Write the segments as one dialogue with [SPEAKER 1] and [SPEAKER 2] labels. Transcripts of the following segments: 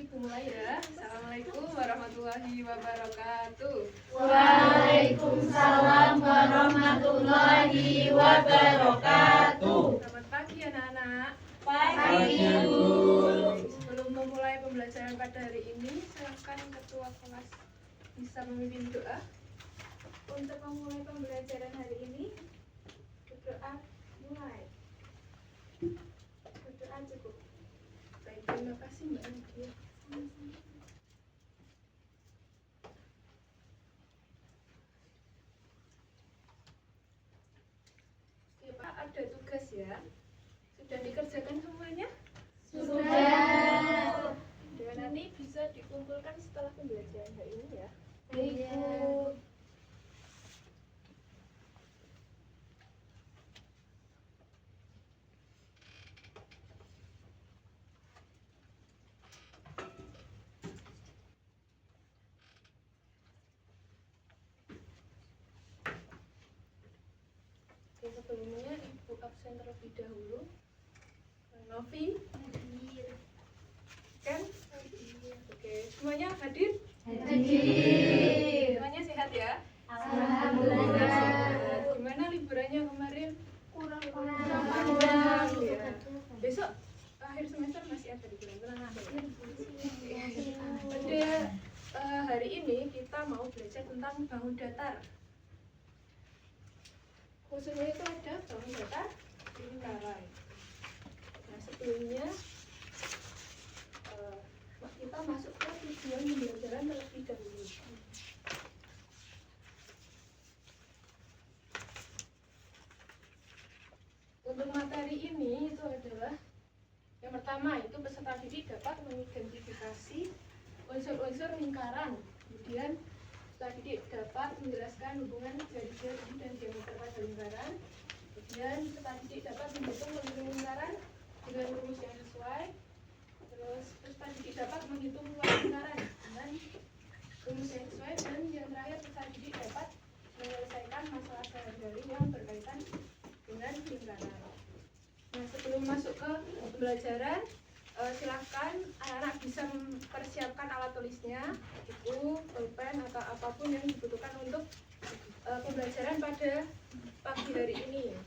[SPEAKER 1] Ibu mulai ya. Assalamualaikum warahmatullahi wabarakatuh.
[SPEAKER 2] Waalaikumsalam warahmatullahi wabarakatuh.
[SPEAKER 1] Selamat pagi anak-anak.
[SPEAKER 2] Pagi, Bu.
[SPEAKER 1] Sebelum memulai pembelajaran pada hari ini, silakan ketua kelas bisa memimpin doa.
[SPEAKER 3] Untuk memulai pembelajaran hari ini, berdoa mulai. Berdoa cukup.
[SPEAKER 1] Baik, terima kasih Mbak Nadia. Ya, Pak, ada tugas ya. Sudah dikerjakan semuanya?
[SPEAKER 2] Sudah.
[SPEAKER 1] Dan nanti bisa dikumpulkan setelah pembelajaran hari ini ya.
[SPEAKER 2] Baik, Bu.
[SPEAKER 1] Oke, sebelumnya Ibu absen terlebih dahulu. Novi, Ken, oke, semuanya hadir?
[SPEAKER 2] Hadir.
[SPEAKER 1] Semuanya sehat ya?
[SPEAKER 2] Alhamdulillah.
[SPEAKER 1] Gimana liburannya kemarin?
[SPEAKER 3] Kurang
[SPEAKER 1] Ya. Besok akhir semester masih ada liburan, tenang aja ya. Pada hari ini kita mau belajar tentang bangun datar. Khususnya itu ada bangun datar lingkaran. Nah, sebelumnya kita masuk ke tujuan pembelajaran terlebih dahulu. Untuk materi ini itu adalah yang pertama itu peserta didik dapat mengidentifikasi unsur-unsur lingkaran. Kemudian peserta didik dapat menjelaskan hubungan garis-garis dan diameter pada lingkaran. Kemudian peserta didik dapat menghitung lingkungan lingkaran dengan rumus yang sesuai. Terus peserta didik dapat menghitung luas lingkaran dengan rumus yang sesuai. Dan yang terakhir peserta didik dapat menyelesaikan masalah sehari-hari yang berkaitan dengan lingkaran. Nah, sebelum masuk ke pembelajaran, silahkan anak-anak bisa mempersiapkan alat tulisnya, buku, pulpen atau apapun yang dibutuhkan untuk pembelajaran pada pagi hari ini.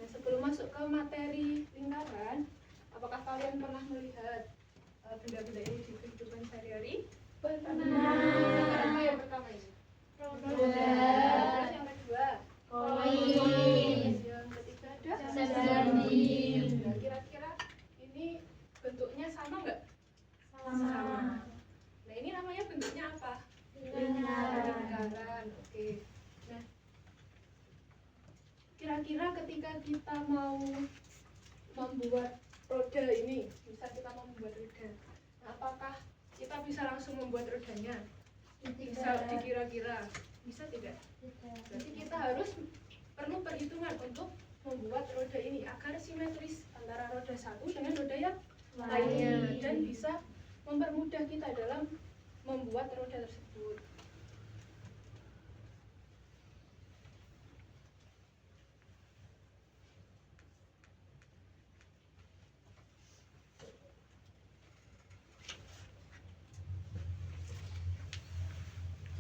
[SPEAKER 1] Nah, sebelum masuk ke materi lingkaran, apakah kalian pernah melihat benda-benda ini di kehidupan sehari-hari? Lingkaran apa yang pertama ini?
[SPEAKER 2] Roda.
[SPEAKER 1] Terus yang kedua?
[SPEAKER 2] Koin.
[SPEAKER 1] Yang ketiga ada?
[SPEAKER 2] Sebanding.
[SPEAKER 1] Nah, kira-kira ini bentuknya sama nggak?
[SPEAKER 2] Sama.
[SPEAKER 1] Nah, ini namanya bentuknya apa?
[SPEAKER 2] Lingkaran.
[SPEAKER 1] Lingkaran. Oke. Nah, kira-kira ketika kita mau membuat roda ini, misal kita mau membuat roda, nah, apakah kita bisa langsung membuat rodanya? Bisa dikira-kira, bisa tidak? Berarti kita harus perlu perhitungan untuk membuat roda ini agar simetris antara roda satu dengan roda yang lainnya dan bisa mempermudah kita dalam membuat roda tersebut.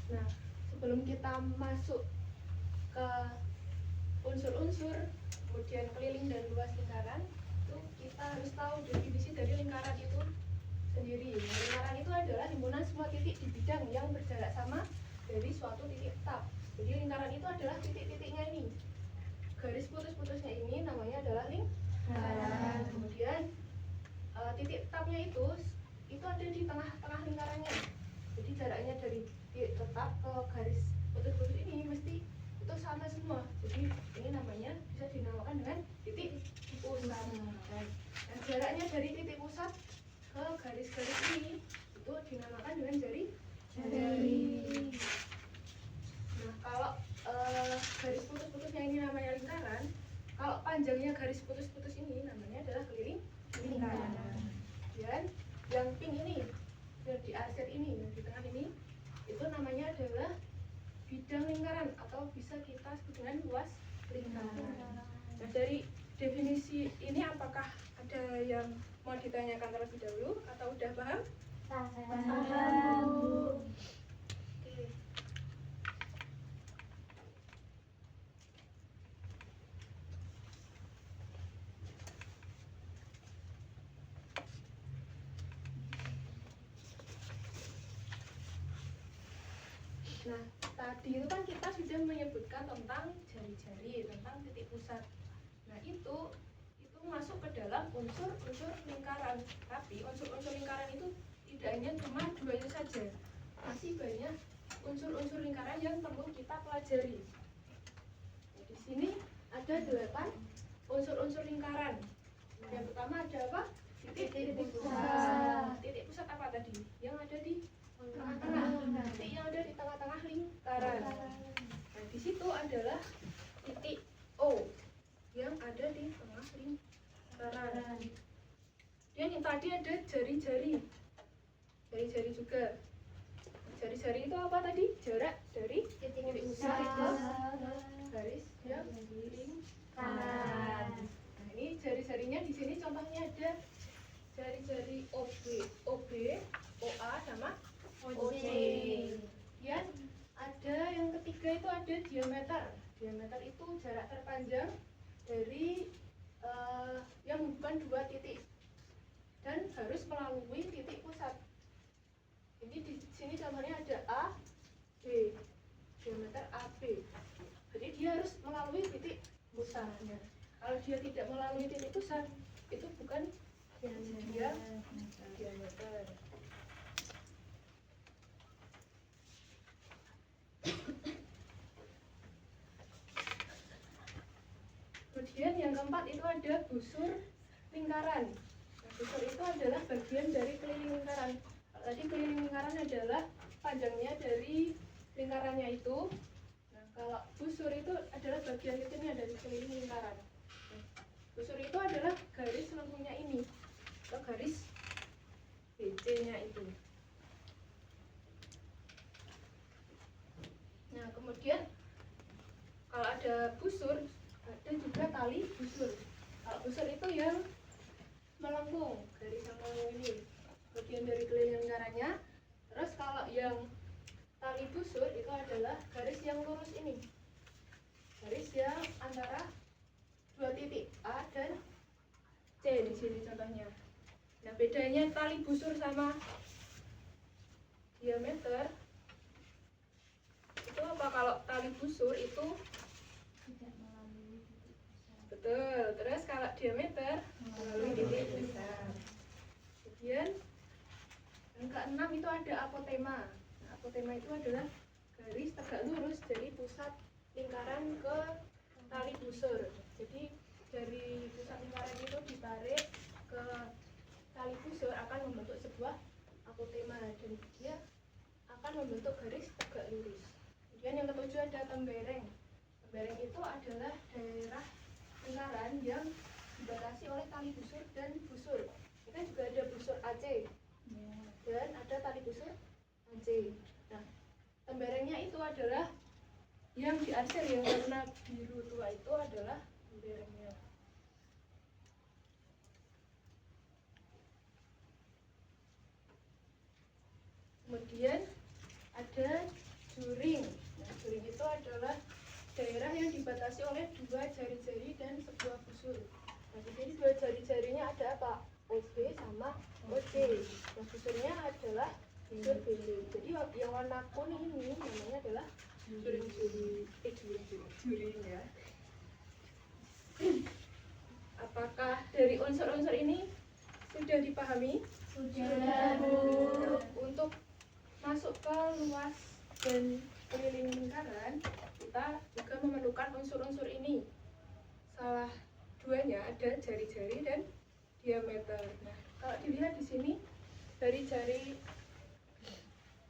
[SPEAKER 1] Nah, sebelum kita masuk ke unsur-unsur, kemudian keliling dan luas lingkaran, itu kita harus tahu definisi dari lingkaran itu sendiri. Nah, lingkaran itu adalah himpunan semua titik di bidang yang berjarak sama dari suatu titik tetap. Jadi lingkaran itu adalah titik-titiknya ini. Garis putus-putusnya ini namanya adalah lingkaran. Kemudian titik tetapnya itu ada di tengah-tengah lingkarannya. Jadi jaraknya dari titik tetap ke garis putus-putus ini mesti itu sama semua. Jadi ini namanya bisa dinamakan dengan titik pusat. Dan jaraknya dari titik pusat ke garis-garis ini itu dinamakan dengan jari. Nah, kalau garis putus-putusnya ini namanya lingkaran, kalau panjangnya garis putus-putus ini namanya adalah keliling lingkaran. Dan yang pink ini, yang di aset ini, yang di tengah ini, itu namanya adalah bidang lingkaran atau atau bisa kita sebut dengan luas lingkaran. Nah, dari definisi ini apakah ada yang mau ditanyakan terlebih dahulu atau udah paham?
[SPEAKER 2] Paham.
[SPEAKER 1] Oke. Nah, tadi itu kan kita sudah menyebutkan tentang jari-jari, tentang titik pusat. Nah, itu masuk ke dalam unsur-unsur lingkaran. Tapi unsur-unsur lingkaran itu tidak hanya cuma dua itu saja. Masih banyak unsur-unsur lingkaran yang perlu kita pelajari. Nah, di sini ada 8 unsur-unsur lingkaran. Yang pertama ada apa? Titik pusat. Titik pusat apa tadi? Yang ada di tengah-tengah. Titik yang ada di tengah-tengah lingkaran. Nah, di situ adalah titik O yang ada di tengah lingkaran. Dan yang tadi ada jari-jari. Jari-jari juga. Jari-jari itu apa tadi? Jarak dari titik pusat ke garis yang lingkaran. Nah, ini jari-jarinya di sini contohnya ada jari-jari OB, OA sama OC. Kemudian ada yang ketiga itu ada diameter. Diameter itu jarak terpanjang dari yang menghubungkan dua titik dan harus melalui titik pusat. Ini di sini contohnya ada A, B, diameter AB. Jadi dia harus melalui titik pusatnya. Kalau dia tidak melalui titik pusat, itu bukan diameter. Kemudian yang keempat itu ada busur lingkaran. Nah, busur itu adalah bagian dari keliling lingkaran. Tadi keliling lingkaran adalah panjangnya dari lingkarannya itu. Nah, kalau busur itu adalah bagian kecilnya dari keliling lingkaran. Nah, busur itu adalah garis lengkungnya ini, atau garis BC-nya itu. Nah, kemudian kalau ada busur, ada juga tali busur. Kalau busur itu yang melengkung, garis yang melengkung ini, bagian dari keliling lingkarannya. Terus kalau yang tali busur itu adalah garis yang lurus ini, garis yang antara dua titik A dan C di sini contohnya. Nah, bedanya tali busur sama diameter itu apa? Kalau tali busur itu betul, terus kalau diameter melalui titik pusat. Kemudian yang keenam itu ada apotema. Nah, apotema itu adalah garis tegak lurus dari pusat lingkaran ke tali busur. Jadi dari pusat lingkaran itu ditarik ke tali busur akan membentuk sebuah apotema dan dia akan membentuk garis tegak lurus. Kemudian yang ketujuh ada tembereng. Tembereng itu adalah daerah lingkaran yang dibatasi oleh tali busur dan busur. Kita juga ada busur AC dan ada tali busur AC. Nah, temberengnya itu adalah yang diarsir yang warna biru tua itu adalah temberengnya. Kemudian ada juring. Nah, juring itu adalah daerah yang dibatasi oleh dua jari-jari dan sebuah busur. Nah, di sini dua jari-jarinya ada apa? OB sama OC. Nah, busurnya adalah busur BC. Jadi yang warna kuning ini namanya adalah juring ya. Apakah dari unsur-unsur ini sudah dipahami?
[SPEAKER 2] Sudah, Bu.
[SPEAKER 1] Untuk masuk ke luas dan keliling lingkaran, kita juga memerlukan unsur-unsur ini. Salah duanya ada jari-jari dan diameter. Nah, kalau dilihat di sini dari jari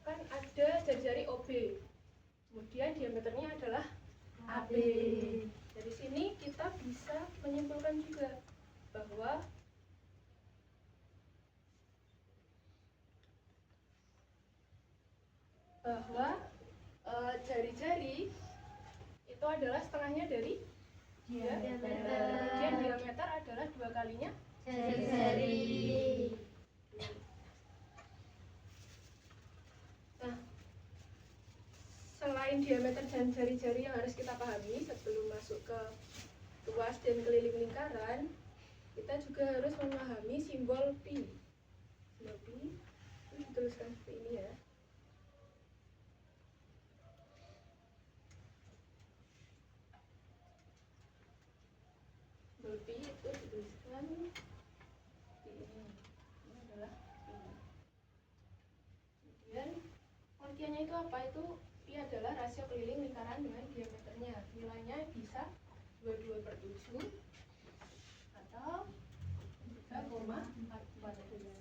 [SPEAKER 1] kan ada jari-jari OB. Kemudian diameternya adalah AB. Dari sini kita bisa menyimpulkan juga bahwa jari-jari itu adalah setengahnya dari kemudian diameter adalah 2 kalinya
[SPEAKER 2] jari-jari.
[SPEAKER 1] Nah, selain diameter dan jari-jari yang harus kita pahami sebelum masuk ke luas dan keliling lingkaran, kita juga harus memahami simbol pi. Simbol pi itu dituliskan seperti ini ya. Simbol pi itu dituliskan seperti ini. Ini adalah pi. Kemudian pengertiannya itu apa? Itu pi adalah rasio keliling lingkaran dengan diameternya. Nilainya bisa 22/7 atau 3,14.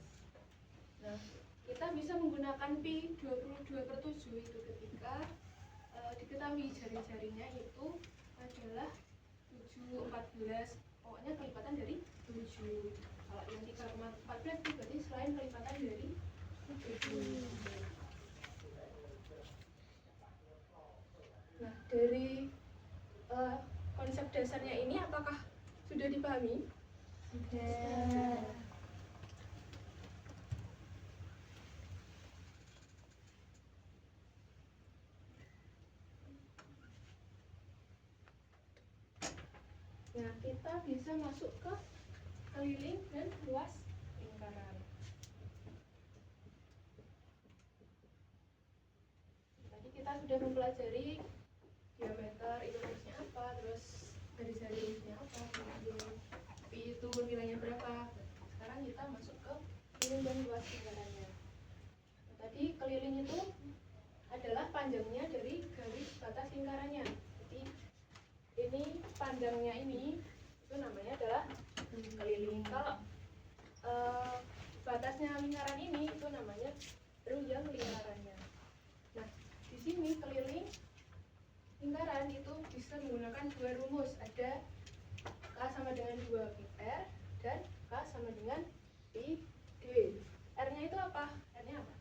[SPEAKER 1] Nah, kita bisa menggunakan pi 22/7 itu ketika diketahui jari-jarinya itu adalah 7/14. Pokoknya kelipatan dari 7. Kalau yang 3,14 itu berarti selain kelipatan dari 7. Nah, dari konsep dasarnya ini apakah sudah dipahami?
[SPEAKER 2] Sudah.
[SPEAKER 1] Nah, kita bisa masuk ke keliling dan luas lingkaran. Tadi kita sudah mempelajari diameter itu maksudnya apa, terus jari-jari maksudnya apa, kemudian pi itu nilainya berapa. Sekarang kita masuk ke keliling dan luas lingkarannya. Nah, tadi keliling itu adalah panjangnya dari garis batas lingkarannya. Jadi ini panjangnya ini itu namanya adalah keliling. Kalau batasnya lingkaran ini itu namanya ruyang lingkarannya. Nah, di sini keliling lingkaran itu bisa menggunakan 2 rumus. Ada K sama dengan 2πr dan K sama dengan pi d. R-nya itu apa? R-nya apa?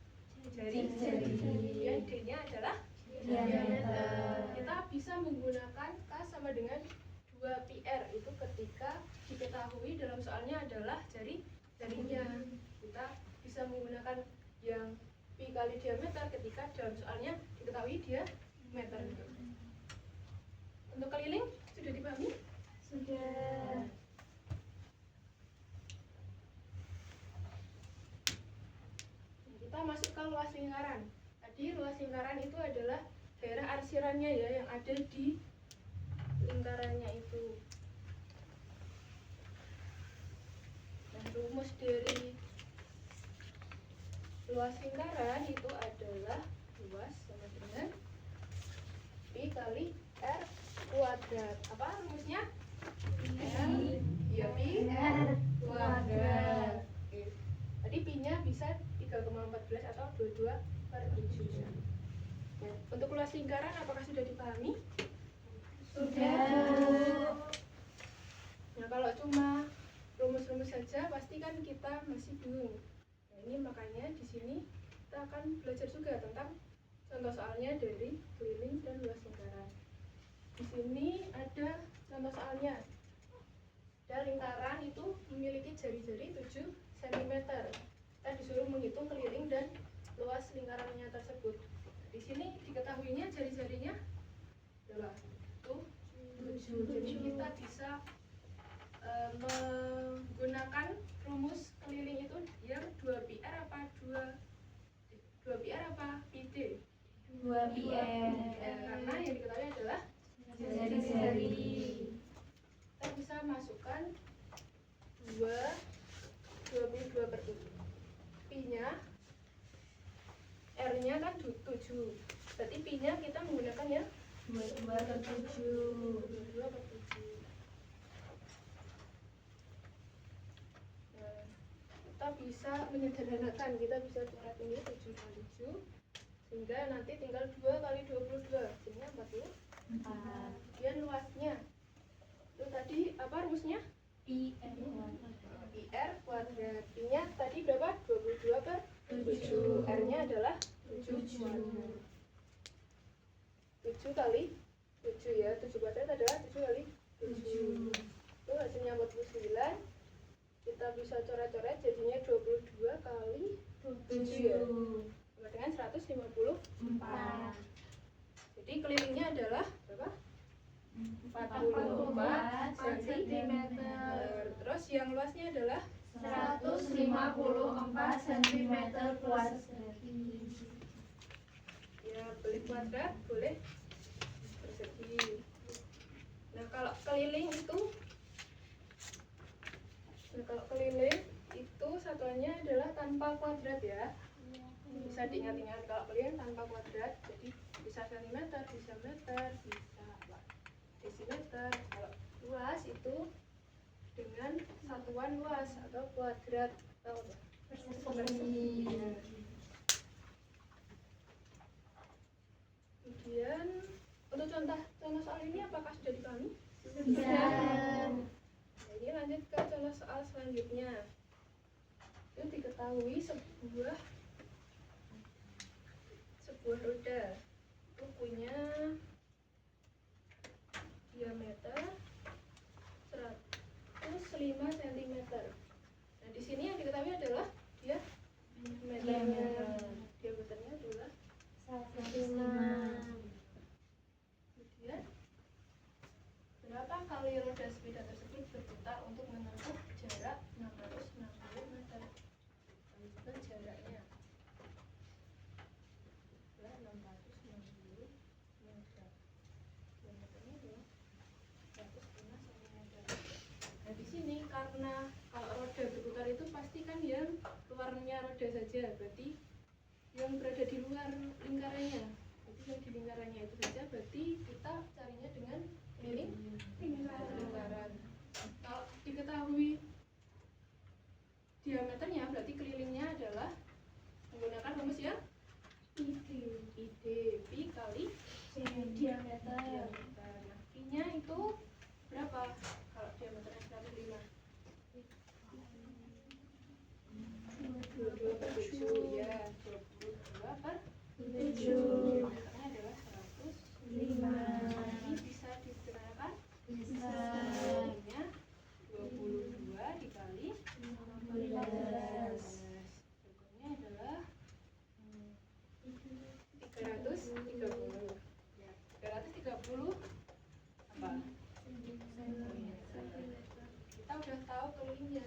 [SPEAKER 1] Jari. Kemudian D-nya adalah diameter. Kita bisa menggunakan K sama dengan 2πr itu ketika diketahui dalam soalnya adalah jarinya. Kita bisa menggunakan yang pi kali diameter ketika dalam soalnya diketahui diameter. Untuk keliling sudah dipahami?
[SPEAKER 2] Sudah.
[SPEAKER 1] Kita masuk ke luas lingkaran. Tadi luas lingkaran itu adalah daerah arsirannya ya yang ada di lingkarannya itu. Nah, rumus dari luas lingkaran itu adalah luas sama dengan pi kali r kuadrat. Apa rumusnya? Pi r kuadrat. Oke. Tadi pi-nya bisa 3,14 atau 22/7. Untuk luas lingkaran apakah sudah dipahami?
[SPEAKER 2] Sudah.
[SPEAKER 1] Nah, kalau cuma rumus-rumus saja pasti kan kita masih bingung. Nah, ini makanya di sini kita akan belajar juga tentang contoh soalnya dari keliling dan luas lingkaran. Di sini ada contoh soalnya. Ada lingkaran itu memiliki jari-jari 7 cm. Kita disuruh menghitung keliling dan luas lingkarannya tersebut. Di sini diketahuinya jari-jarinya adalah 7. Jadi kita bisa menggunakan rumus keliling itu yang 2πr apa 2πr apa pi-d?
[SPEAKER 2] 2πr.
[SPEAKER 1] Karena yang diketahui adalah
[SPEAKER 2] Jari-jari.
[SPEAKER 1] Kita bisa masukkan 22/7. Pi-nya R-nya kan 7. Berarti pi-nya kita menggunakan ya
[SPEAKER 2] 22/7.
[SPEAKER 1] 22/7. Nah, kita bisa menyederhanakan, kita bisa coret ini 7/7 sehingga nanti tinggal 2 kali 22 jadinya 44. Kemudian luasnya itu tadi apa rumusnya? IR kuadrat. I-nya tadi berapa? 22/7. R-nya adalah 7 kali 7 ya. 7 kuadrat adalah 7 kali 7. Itu hasilnya 49. Kita bisa coret-coret jadinya 22 kali 7 ya. Sama dengan 154. Jadi kelilingnya adalah berapa? 44 cm. Terus yang luasnya adalah
[SPEAKER 2] 154 cm kuadrat.
[SPEAKER 1] ya, boleh kuadrat, boleh persegi. Nah, kalau keliling itu satuannya adalah tanpa kuadrat ya. Bisa diingat-ingat kalau keliling tanpa kuadrat, jadi bisa sentimeter, bisa meter, bisa desimeter. Kalau luas itu dengan satuan luas atau kuadrat atau persegi. Kemudian untuk contoh soal ini apakah sudah dipahami?
[SPEAKER 2] Sudah.
[SPEAKER 1] Nah, ini lanjut ke contoh soal selanjutnya. Itu diketahui sebuah roda itu punya diameter 105 cm. Nah, di sini yang diketahui adalah diameternya. Diameternya adalah
[SPEAKER 2] 105.
[SPEAKER 1] kemudian berapa kali roda sepeda tersebut berputar untuk menempuh jarak 660 meter. Lanjutkan jaraknya. 660 meter. Diameternya adalah 105 cm. Nah, di sini karena kalau roda berputar itu pasti kan yang luarnya roda saja, berarti yang berada di luar lingkarannya. Jadi yang di lingkarannya itu saja, berarti kita carinya dengan keliling lingkaran. Kalau diketahui diameternya, berarti kelilingnya adalah menggunakan rumus yang pi kali
[SPEAKER 2] Diameter.
[SPEAKER 1] Nah, pi-nya itu berapa? Kalau diameternya 105. 22 per 7 ya. 22 per 7. Diameternya adalah 105. Ini bisa digunakan
[SPEAKER 2] Bisa.
[SPEAKER 1] Jadinya 22 dikali 15. Berikutnya adalah 330. Ya, 330 apa? Kita udah tahu kelilingnya.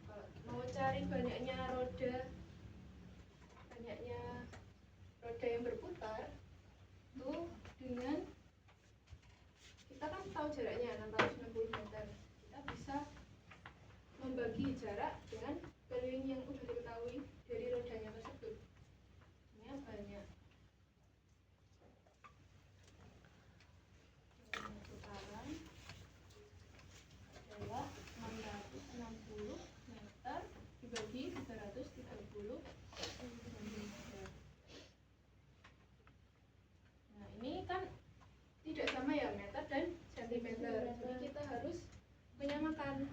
[SPEAKER 1] Kalau mau cari banyaknya roda yang berputar itu dengan kita kan tahu jaraknya 660 meter. Kita bisa membagi jarak dengan keliling yang udah diketahui dari rodanya tersebut. Ini banyak. Putaran adalah 660 meter dibagi 330 meter. Nah, ini kan tidak sama ya meter dan sentimeter. Jadi kita harus menyamakan.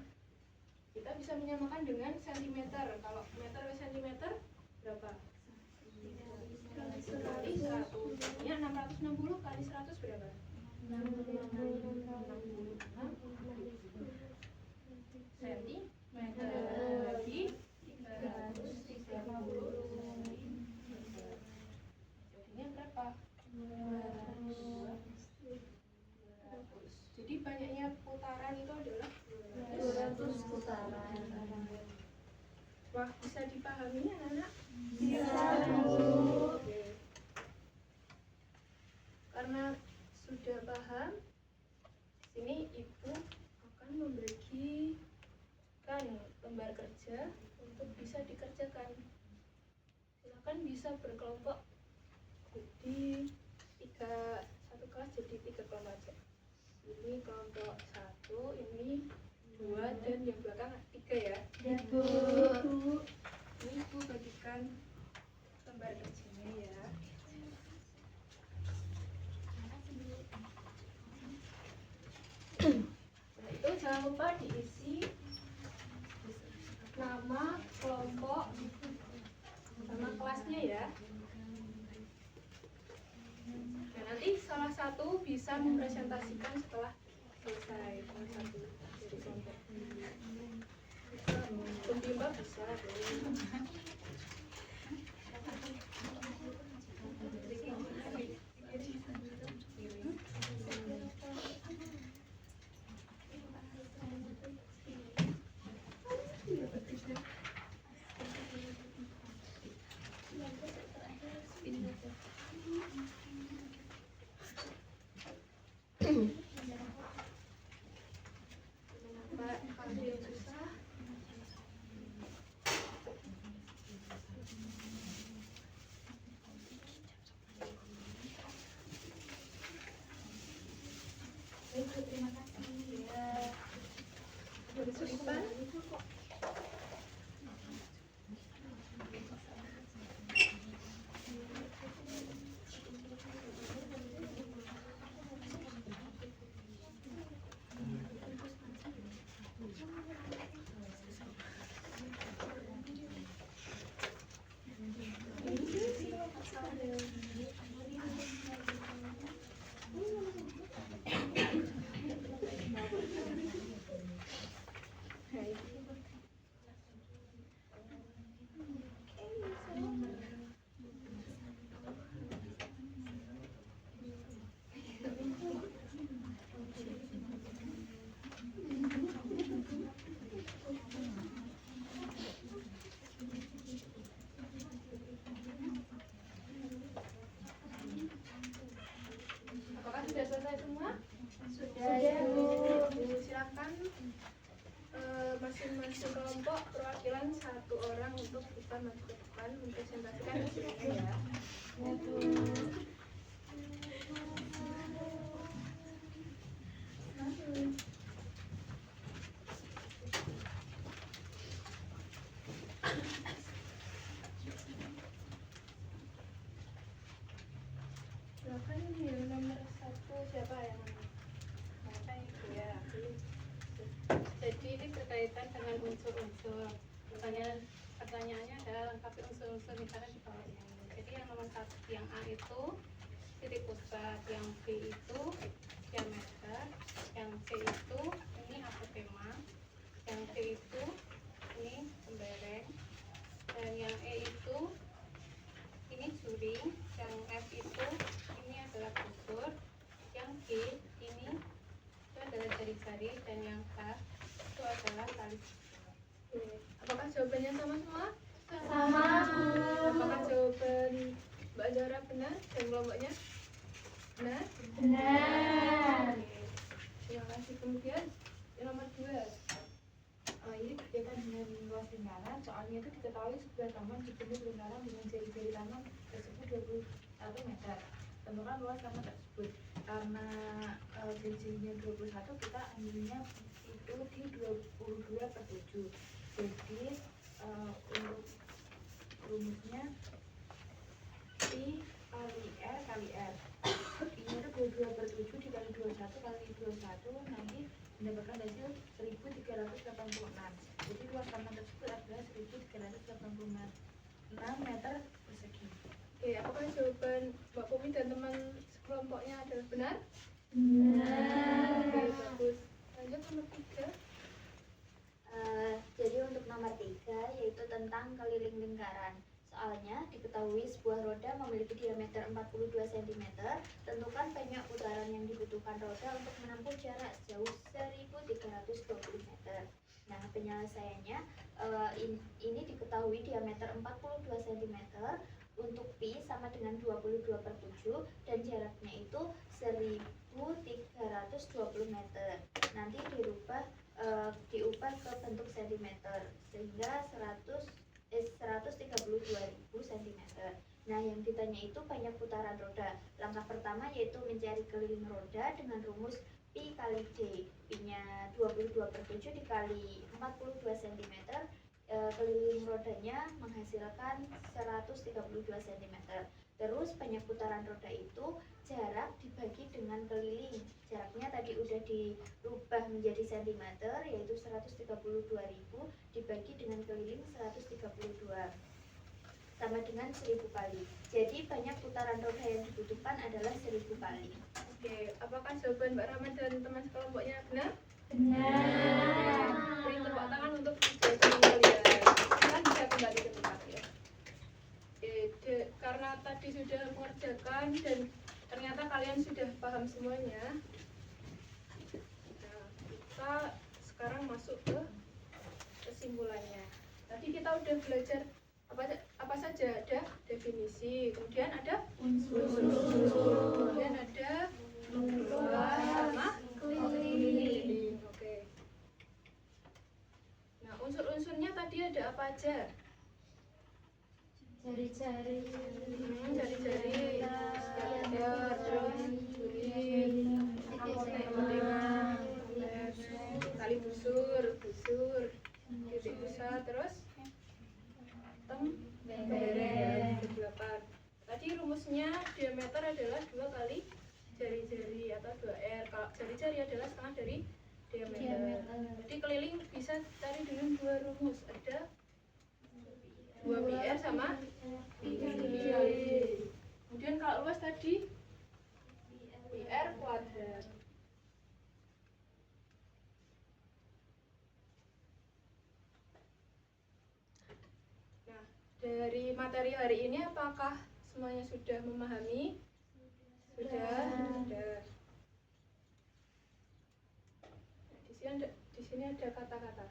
[SPEAKER 1] Kita bisa menyamakan dengan sentimeter. Kalau meter ke sentimeter berapa? 1 kali 100. Ini 660 kali 100 berapa? 66 cm bagi 330 meter. Jadinya berapa? 200. Jadi banyaknya putaran itu adalah
[SPEAKER 2] 200 putaran.
[SPEAKER 1] Wah, bisa dipahami anak-anak?
[SPEAKER 2] Bisa.
[SPEAKER 1] Oke. Karena sudah paham, sini ibu akan membagikan lembar kerja untuk bisa dikerjakan. Silakan bisa berkelompok. Jadi satu kelas jadi 3 kelompok aja. Ini kelompok 1, ini 2, dan yang belakang 3 ya.
[SPEAKER 2] Ya, Bu.
[SPEAKER 1] Ini ibu bagikan lembar kerjanya ya. Nah, itu jangan lupa diisi nama kelompok sama kelasnya ya. Nah, nanti salah satu bisa mempresentasikan setelah selesai kelas satu dari kelompok. Bisa pembimbing bisa. Pak, kalau yang susah
[SPEAKER 3] Terima kasih.
[SPEAKER 1] ya bersulipan. Apakah sudah selesai semua?
[SPEAKER 2] Sudah,
[SPEAKER 1] Ibu. Silakan masing-masing kelompok perwakilan satu orang untuk kita maju ke depan mempresentasikan hasilnya ya. Silakan yang nomor 1 siapa yang
[SPEAKER 4] Ya, jadi ini berkaitan dengan unsur-unsur. Pertanyaannya adalah lengkapi unsur-unsur misalnya di bawah ini. Jadi yang nomor 1, yang A itu titik pusat, yang B itu diameter, yang C itu ini apotema, yang D itu ini pembereng, dan yang E itu ini juring, yang F itu ini adalah busur, yang G ini itu adalah jari-jari, dan yang H itu adalah tali.
[SPEAKER 1] Apakah jawabannya sama semua?
[SPEAKER 2] Sama, Bu.
[SPEAKER 1] Apakah jawaban Mbak Zara benar dan kelompoknya benar?
[SPEAKER 2] Benar.
[SPEAKER 1] Terima kasih. Kemudian yang nomor 2.
[SPEAKER 3] Ini berkaitan dengan luas lingkaran. Soalnya itu diketahui sebuah taman dipenuhi lingkaran dengan jari-jari taman tersebut 21 meter. Tentukan luas taman tersebut. Karena jari-jarinya 21, kita ambilnya itu di 22/7. Jadi untuk rumusnya pi kali r kali r. Ini itu 22/7 dikali 21 kali 21 nanti mendapatkan hasil 1386. Jadi luas taman tersebut adalah 1386 meter persegi.
[SPEAKER 1] Oke, apakah jawaban Mbak Pomi dan teman sekelompoknya adalah benar?
[SPEAKER 2] Benar.
[SPEAKER 1] Oke, bagus. Lanjut nomor 3.
[SPEAKER 2] Jadi untuk nomor 3 yaitu tentang keliling lingkaran. Soalnya diketahui sebuah roda memiliki diameter 42 cm. Tentukan banyak putaran yang dibutuhkan roda untuk menempuh jarak sejauh 1320 meter. Nah, penyelesaiannya ini diketahui diameter 42 cm untuk pi sama dengan 22/7 dan jaraknya itu 1320 meter. Nanti diubah ke bentuk cm sehingga 132.000 cm. Nah, yang ditanya itu banyak putaran roda. Langkah pertama yaitu mencari keliling roda dengan rumus pi kali d. Pi-nya 22/7 dikali 42 cm. Keliling rodanya menghasilkan 132 cm. Terus banyak putaran roda itu jarak dibagi dengan keliling. Jaraknya tadi udah dirubah menjadi cm, yaitu 132.000 dibagi dengan keliling 132. sama dengan 1000 kali. Jadi banyak putaran roda yang dibutuhkan adalah 1000 kali.
[SPEAKER 1] Oke, apakah jawaban Mbak Rahman dan teman sekelompoknya benar?
[SPEAKER 2] Benar.
[SPEAKER 1] Beri tepuk tangan untuk jawaban kalian. Kalian bisa kembali ke tempat ya. Karena tadi sudah mengerjakan dan ternyata kalian sudah paham semuanya. Nah, kita sekarang masuk ke kesimpulannya. Tadi kita udah belajar apa saja, ada definisi, kemudian ada unsur, kemudian ada luas sama keliling. Oke. Nah, unsur-unsurnya tadi ada apa aja?
[SPEAKER 2] Jari-jari,
[SPEAKER 1] Jari-jari, skeleton, terus duri, tengah, tali busur, titik pusat, terus beret, delapan. Tadi rumusnya diameter adalah 2 kali jari-jari atau 2R. Kalau jari-jari adalah setengah dari diameter. Jadi keliling bisa cari dengan 2 rumus. Ada 2 PR sama PR. Kemudian kalau luas tadi PR kuadrat. Nah, dari materi hari ini apakah semuanya sudah memahami? Sudah. Nah, di sini ada kata-kata.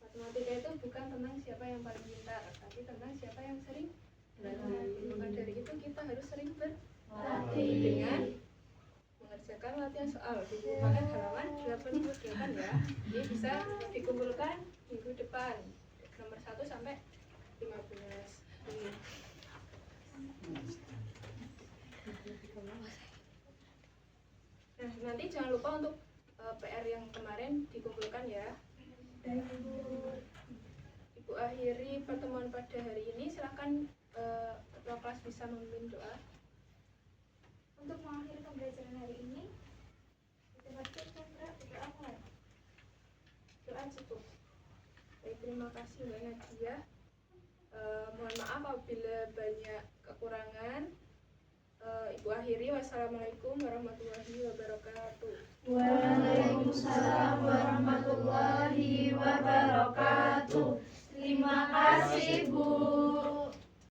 [SPEAKER 1] Matematika itu bukan tentang siapa yang paling pintar, tapi tentang siapa yang sering berlatih. Maka dari itu kita harus sering berlatih dengan mengerjakan latihan soal di buku halaman 88 ya. Ini bisa dikumpulkan minggu depan nomor 1 sampai 15. Nah, nanti jangan lupa untuk PR yang kemarin dikumpulkan ya. Ibu akhiri pertemuan pada hari ini. Silakan ketua kelas bisa memimpin doa.
[SPEAKER 2] Untuk mengakhiri pembelajaran hari ini,
[SPEAKER 1] Doa cukup. Baik, terima kasih Mbak Nadia. Mohon maaf apabila banyak kekurangan. Ibu akhiri, wassalamualaikum warahmatullahi wabarakatuh.
[SPEAKER 2] Waalaikumsalam warahmatullahi